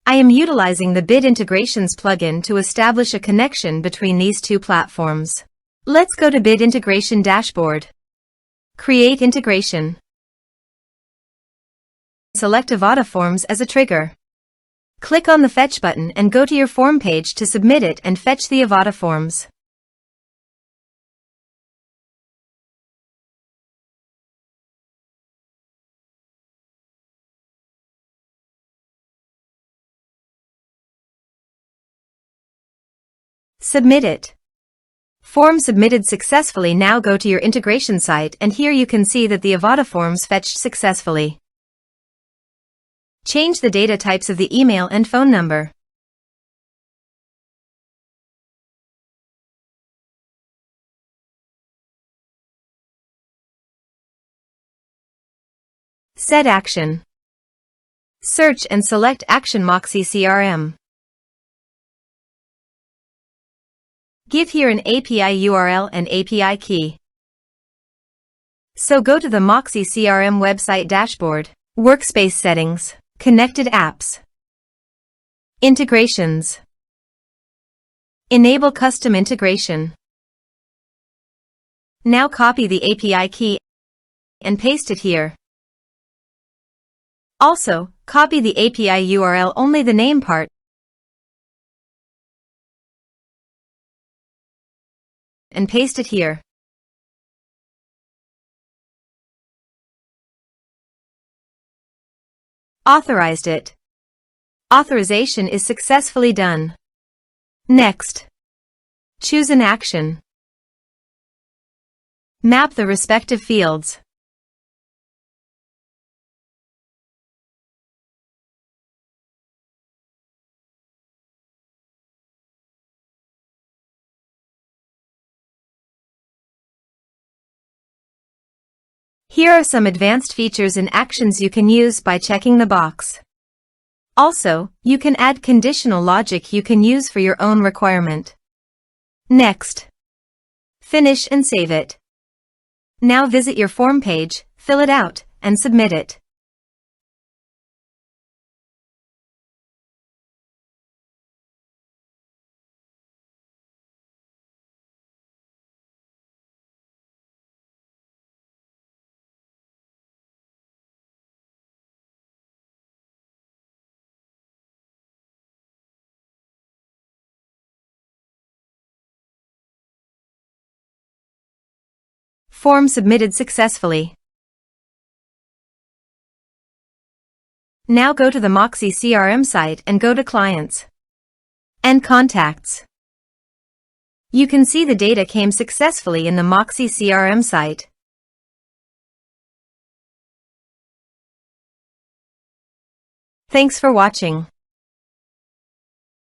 I am utilizing the Bit Integrations plugin to establish a connection between these two platforms. Let's go to Bit Integration Dashboard. Create integration. Select Avada Forms as a trigger. Click on the Fetch button and go to your form page to submit it and fetch the Avada Forms. Submit it. Form submitted successfully. Now go to your integration site and here you can see that the Avada Forms fetched successfully. Change the data types of the email and phone number. Set action. Search and select Action Moxie CRM. Give here an API URL and API key. So go to the Moxie CRM website dashboard, Workspace Settings, Connected Apps, Integrations. Enable Custom Integration. Now copy the API key and paste it here. Also, copy the API URL, only the name part, and paste it here. Authorized it. Authorization is successfully done. Next, choose an action. Map the respective fields. Here are some advanced features and actions you can use by checking the box. Also, you can add conditional logic you can use for your own requirement. Next, finish and save it. Now visit your form page, fill it out, and submit it. Form submitted successfully. Now go to the Moxie CRM site and go to Clients and Contacts. You can see the data came successfully in the Moxie CRM site. Thanks for watching.